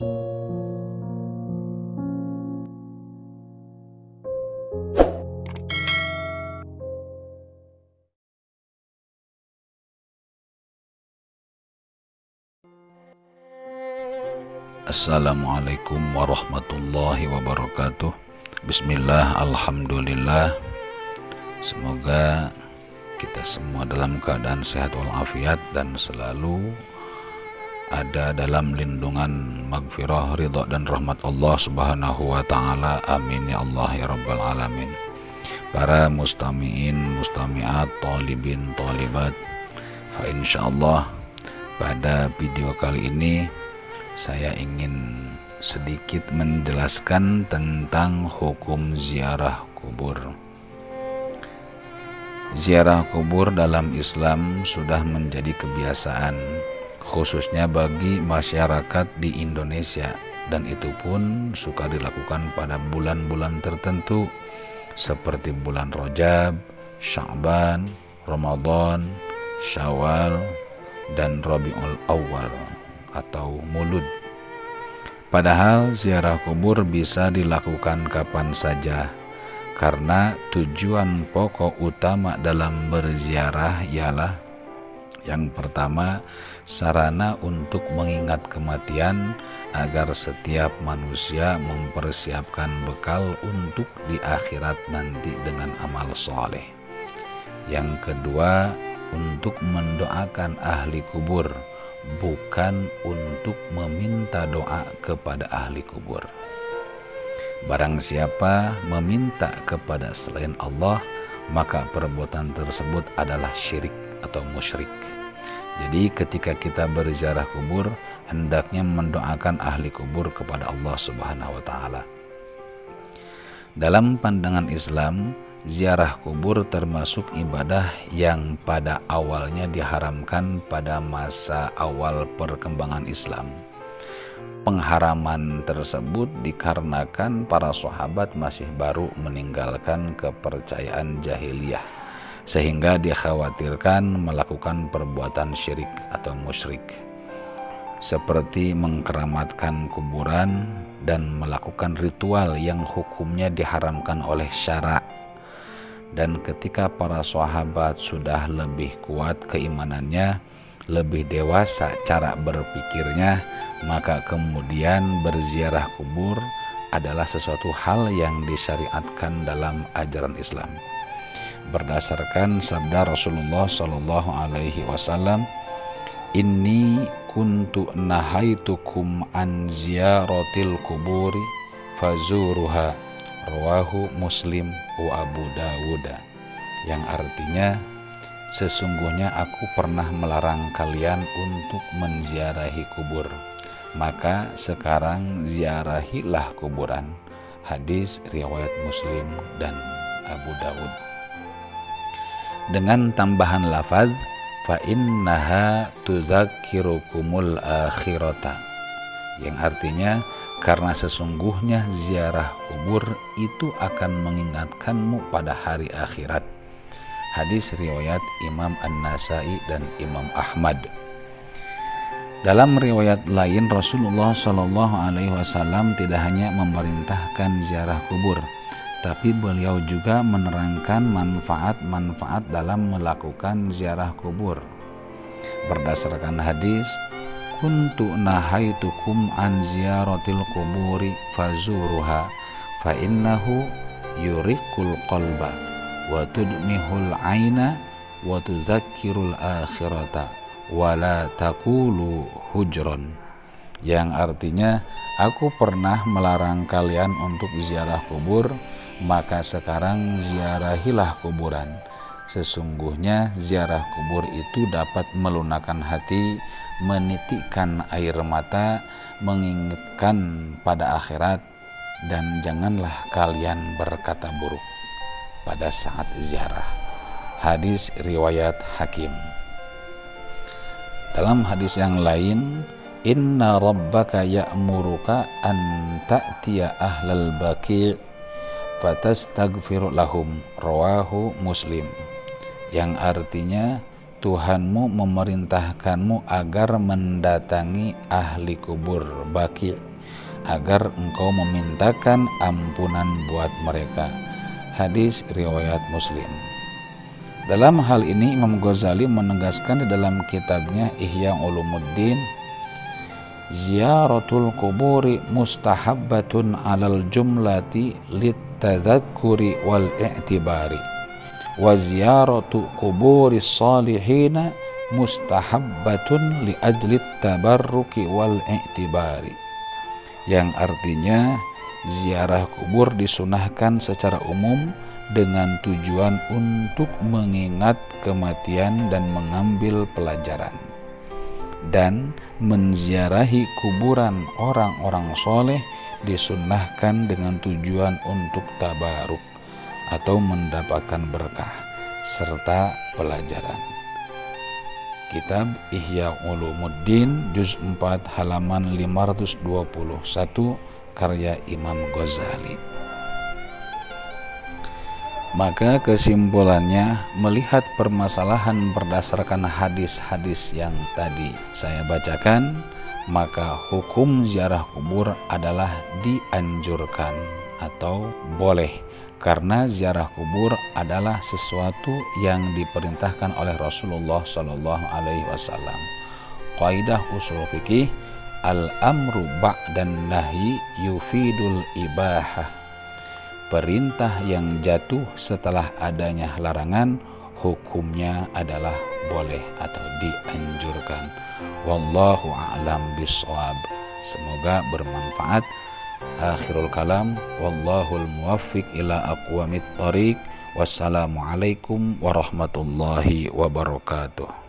Assalamualaikum warahmatullahi wabarakatuh. Bismillah, alhamdulillah. Semoga kita semua dalam keadaan sehat walafiat dan selalu ada dalam lindungan maghfirah, ridha dan rahmat Allah subhanahu wa ta'ala. Amin ya Allah ya rabbal alamin. Para mustami'in, mustami'at, talibin, talibat, fa insyaallah pada video kali ini saya ingin sedikit menjelaskan tentang hukum ziarah kubur. Ziarah kubur dalam Islam sudah menjadi kebiasaan, khususnya bagi masyarakat di Indonesia, dan itu pun suka dilakukan pada bulan-bulan tertentu seperti bulan Rajab, Sya'ban, Ramadan, Syawal, dan Rabiul Awal atau Mulud. Padahal ziarah kubur bisa dilakukan kapan saja, karena tujuan pokok utama dalam berziarah ialah yang pertama, sarana untuk mengingat kematian agar setiap manusia mempersiapkan bekal untuk di akhirat nanti dengan amal soleh. Yang kedua, untuk mendoakan ahli kubur, bukan untuk meminta doa kepada ahli kubur. Barang siapa meminta kepada selain Allah, maka perbuatan tersebut adalah syirik atau musyrik. Jadi ketika kita berziarah kubur, hendaknya mendoakan ahli kubur kepada Allah subhanahu wa ta'ala. Dalam pandangan Islam, ziarah kubur termasuk ibadah yang pada awalnya diharamkan pada masa awal perkembangan Islam. Pengharaman tersebut dikarenakan para sahabat masih baru meninggalkan kepercayaan jahiliyah, sehingga dikhawatirkan melakukan perbuatan syirik atau musyrik, seperti mengkeramatkan kuburan dan melakukan ritual yang hukumnya diharamkan oleh syara'. Dan ketika para sahabat sudah lebih kuat keimanannya, lebih dewasa cara berpikirnya, maka kemudian berziarah kubur adalah sesuatu hal yang disyariatkan dalam ajaran Islam. Berdasarkan sabda Rasulullah Shallallahu Alaihi Wasallam, "Inni kuntu nahaitukum an ziyaratil kuburi fazuruha." Rawahu Muslim wa Abu Dawud, yang artinya sesungguhnya aku pernah melarang kalian untuk menziarahi kubur, maka sekarang ziarahilah kuburan. Hadis riwayat Muslim dan Abu Dawud. Dengan tambahan lafaz fa innaha tudzakirukumul akhirata, yang artinya karena sesungguhnya ziarah kubur itu akan mengingatkanmu pada hari akhirat. Hadis riwayat Imam An-Nasai dan Imam Ahmad. Dalam riwayat lain, Rasulullah Shallallahu Alaihi Wasallam tidak hanya memerintahkan ziarah kubur, tapi beliau juga menerangkan manfaat-manfaat dalam melakukan ziarah kubur. Berdasarkan hadis, kuntu nahaitukum an ziyaratil kuburi fazuruha fa innahu yuriqul qalba wa tudmihul aina wa tudzakkirul akhirata wa la taqulu hujron, yang artinya aku pernah melarang kalian untuk ziarah kubur, maka sekarang ziarahilah kuburan. Sesungguhnya ziarah kubur itu dapat melunakkan hati, menitikkan air mata, mengingatkan pada akhirat, dan janganlah kalian berkata buruk pada saat ziarah. Hadis riwayat Hakim. Dalam hadis yang lain, inna rabbaka ya'muruka an ta'tiya ahlal baqi' fatastaghfir lahum. Rawahu Muslim, yang artinya Tuhanmu memerintahkanmu agar mendatangi ahli kubur Baqi' agar engkau memintakan ampunan buat mereka. Hadis riwayat Muslim. Dalam hal ini Imam Ghazali menegaskan di dalam kitabnya Ihya Ulumuddin, ziyaratul quburi mustahabbatun alal jumlati littadzakkuri wal i'tibari wa ziyaratu quburis salihina mustahabbatun li ajli tabarruki wal i'tibari, yang artinya ziarah kubur disunahkan secara umum dengan tujuan untuk mengingat kematian dan mengambil pelajaran, dan menziarahi kuburan orang-orang soleh disunahkan dengan tujuan untuk tabaruk atau mendapatkan berkah serta pelajaran. Kitab Ihya Ulumuddin Juz 4 halaman 521 karya Imam Ghazali. Maka kesimpulannya, melihat permasalahan berdasarkan hadis-hadis yang tadi saya bacakan, maka hukum ziarah kubur adalah dianjurkan atau boleh, karena ziarah kubur adalah sesuatu yang diperintahkan oleh Rasulullah Shallallahu Alaihi Wasallam. Qaidah usul fikih, al-amru ba'dan nahyi yufidul ibahah. Perintah yang jatuh setelah adanya larangan hukumnya adalah boleh atau dianjurkan. Wallahu a'lam bishawab. Semoga bermanfaat. Akhirul kalam, wallahul muwaffiq ila aqwamit thoriq. Wassalamualaikum warahmatullahi wabarakatuh.